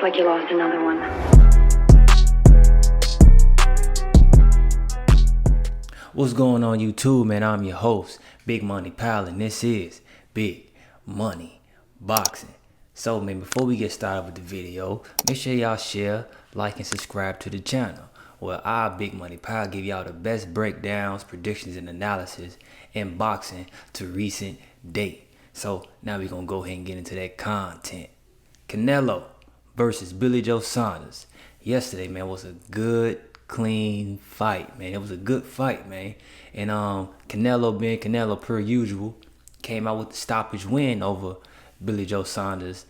like you lost another one. What's going on YouTube, man? I'm your host, Big Money Pal, and this is Big Money Boxing. So, man, before we get started with the video, make sure y'all share, like, and subscribe to the channel, where I, Big Money Pal, give y'all the best breakdowns, predictions, and analysis in boxing to recent date. So, now we're going to go ahead and get into that content. Canelo versus Billy Joe Saunders. Yesterday, man, was a good, clean fight, man. It was a good fight, man. And Canelo, being Canelo per usual, came out with the stoppage win over Billy Joe Saunders,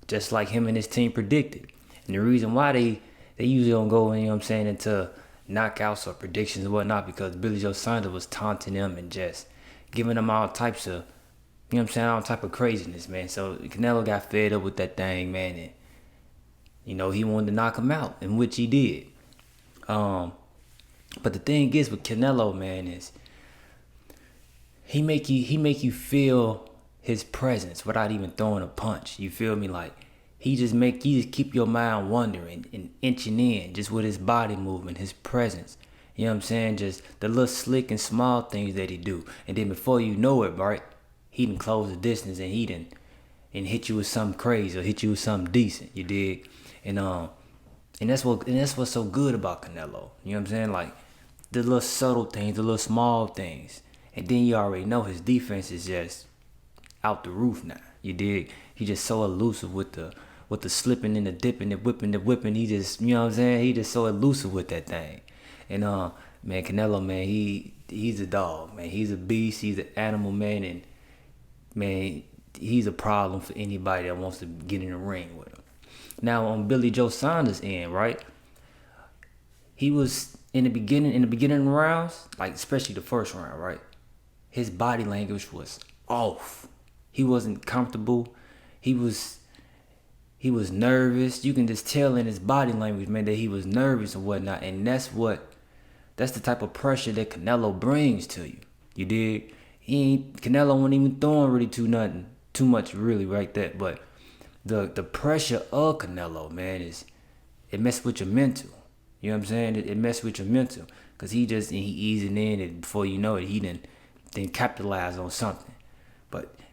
just like him and his team predicted. And the reason why they usually don't go, you know what I'm saying, into knockouts or predictions and whatnot, because Billy Joe Saunders was taunting them and just giving them all types of, you know what I'm saying, all type of craziness, man. So Canelo got fed up with that thing, man, and you know, he wanted to knock him out, in which he did. But the thing is with Canelo, man, is he make you feel his presence without even throwing a punch. You feel me? Like you just keep your mind wandering and inching in just with his body movement, his presence. You know what I'm saying? Just the little slick and small things that he do. And then before you know it, right, he done close the distance and he done hit you with something crazy or hit you with something decent. You dig? And that's what's so good about Canelo. You know what I'm saying? Like the little subtle things, the little small things. And then you already know his defense is just out the roof now. You dig? He just so elusive with the slipping and the dipping, the whipping. He just, you know what I'm saying? He just so elusive with that thing. And man, Canelo, man, he's a dog, man. He's a beast. He's an animal, man. And man, he's a problem for anybody that wants to get in the ring with him. Now on Billy Joe Saunders' end, right? He was in the beginning rounds, like especially the first round, right? His body language was off. He wasn't comfortable. He was nervous. You can just tell in his body language, man, that he was nervous and whatnot. And that's the type of pressure that Canelo brings to you. You dig? Canelo wasn't even throwing really too much really right there. But the pressure of Canelo, man, it messed with your mental. You know what I'm saying? It messed with your mental. Because he easing in, and before you know it, he didn't capitalize on something.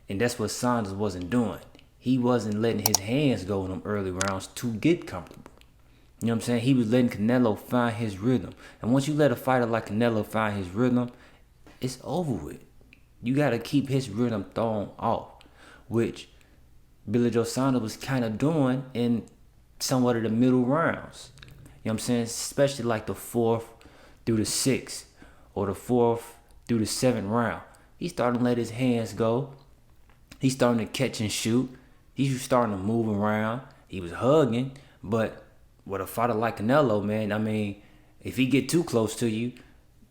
And that's what Saunders wasn't doing. He wasn't letting his hands go in them early rounds to get comfortable. You know what I'm saying? He was letting Canelo find his rhythm. And once you let a fighter like Canelo find his rhythm, it's over with. You got to keep his rhythm thrown off, which Billy Joe Saunders was kind of doing in somewhat of the middle rounds. You know what I'm saying? Especially like the 4th through the 6th or the 4th through the 7th round. He started to let his hands go. He's starting to catch and shoot. He's starting to move around. He was hugging, but with a fighter like Canelo, man, I mean, if he get too close to you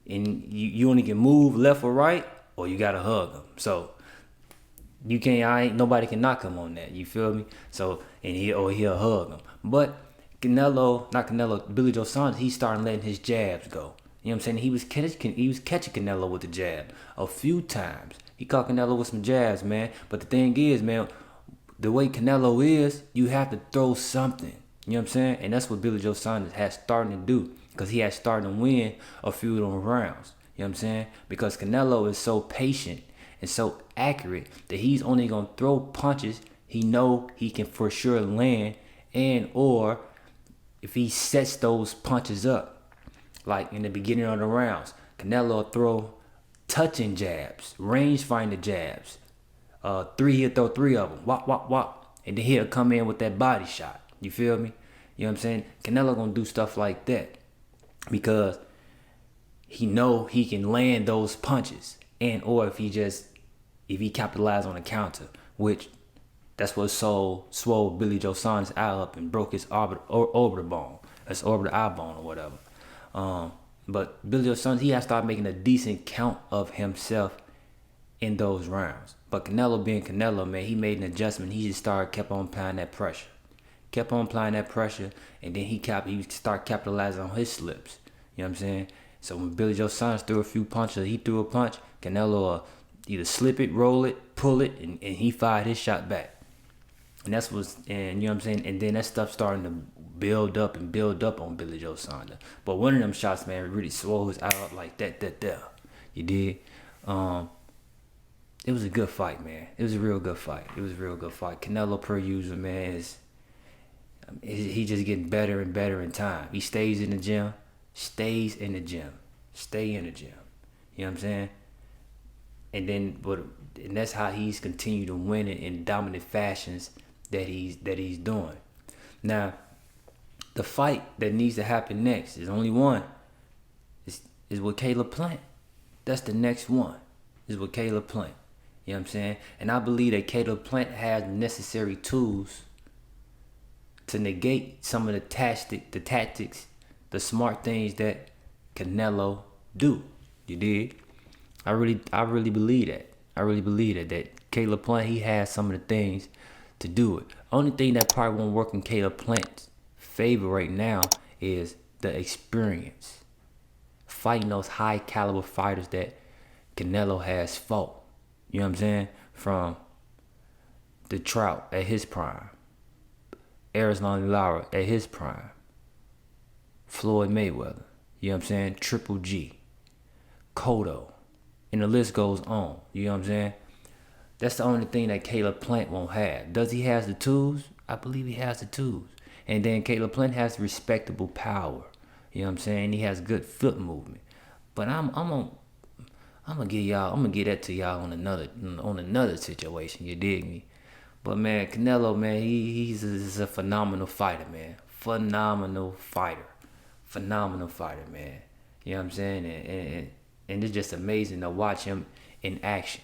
and you only can move left or right, or you gotta hug him. So you can't, nobody can knock him on that. You feel me? So he'll hug him. But Billy Joe Saunders, he's starting letting his jabs go. You know what I'm saying? He was catching Canelo with the jab a few times. He caught Canelo with some jabs, man. But the thing is, man, the way Canelo is, you have to throw something. You know what I'm saying? And that's what Billy Joe Saunders has starting to do. Because he has started to win a few of those rounds. You know what I'm saying? Because Canelo is so patient and so accurate that he's only going to throw punches he know he can for sure land, and or if he sets those punches up, like in the beginning of the rounds, Canelo will throw touching jabs, range finder jabs. He'll throw 3 of them, wop, and then he'll come in with that body shot. You feel me? You know what I'm saying? Canelo gonna do stuff like that because he know he can land those punches, and or if he capitalize on a counter, which that's what swole Billy Joe Saunders' eye up and broke his orbital bone. That's orbital eye bone or whatever. But Billy Joe Saunders, he has to start making a decent count of himself in those rounds. But Canelo being Canelo, man, he made an adjustment. He just kept on applying that pressure. And then he started capitalizing on his slips. You know what I'm saying? So when Billy Joe Saunders threw a few punches, he threw a punch, Canelo either slip it, roll it, pull it, and he fired his shot back. And that's what's, and you know what I'm saying? And then that stuff starting to build up on Billy Joe Saunders. But one of them shots, man, really swole his eye up like that. You did. It was a good fight, man. It was a real good fight. Canelo, per usual, man, he just getting better and better in time. He stays in the gym. Stay in the gym. You know what I'm saying? And that's how he's continued to win in dominant fashions that he's doing. Now, the fight that needs to happen next is only one. Is with Caleb Plant. That's the next one. Is with Caleb Plant. You know what I'm saying? And I believe that Caleb Plant has the necessary tools to negate some of the tactics, the smart things that Canelo do. You did? I really believe that. That Caleb Plant, he has some of the things to do it. Only thing that probably won't work in Caleb Plant's favor right now is the experience. Fighting those high caliber fighters that Canelo has fought. You know what I'm saying? From the Trout at his prime, Arizona Lara at his prime, Floyd Mayweather, you know what I'm saying? Triple G, Cotto, and the list goes on. You know what I'm saying? That's the only thing that Caleb Plant won't have. Does he have the tools? I believe he has the tools. And then Caleb Plant has respectable power. You know what I'm saying? He has good foot movement. But I'm gonna get that to y'all on another situation. You dig me? But man, Canelo, man, he's a phenomenal fighter, man. Phenomenal fighter, man. You know what I'm saying? And it's just amazing to watch him in action.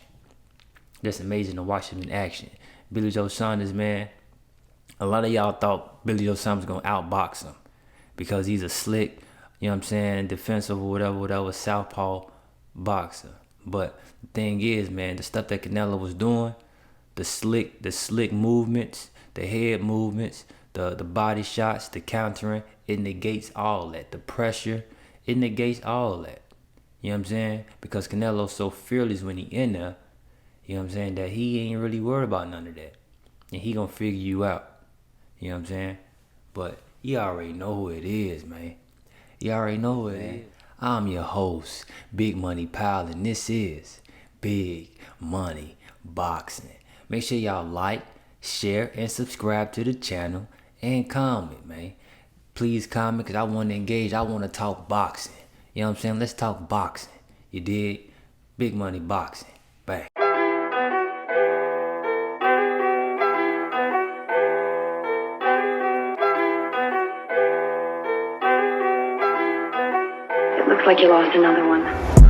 Billy Joe Saunders, man. A lot of y'all thought Billy Joe Saunders was gonna outbox him because he's a slick, you know what I'm saying, defensive or whatever, southpaw boxer. But the thing is, man, the stuff that Canelo was doing, the slick movements, the head movements, the body shots, the countering, it negates all that. The pressure, it negates all that. You know what I'm saying? Because Canelo's so fearless when he in there, you know what I'm saying, that he ain't really worried about none of that. And he gonna figure you out. You know what I'm saying? But you already know who it is, man. I'm your host, Big Money Pal, and this is Big Money Boxing. Make sure y'all like, share, and subscribe to the channel, and comment, man. Please comment, because I want to engage. I want to talk boxing. You know what I'm saying? Let's talk boxing. You dig? Big Money Boxing. Bang. Looks like you lost another one.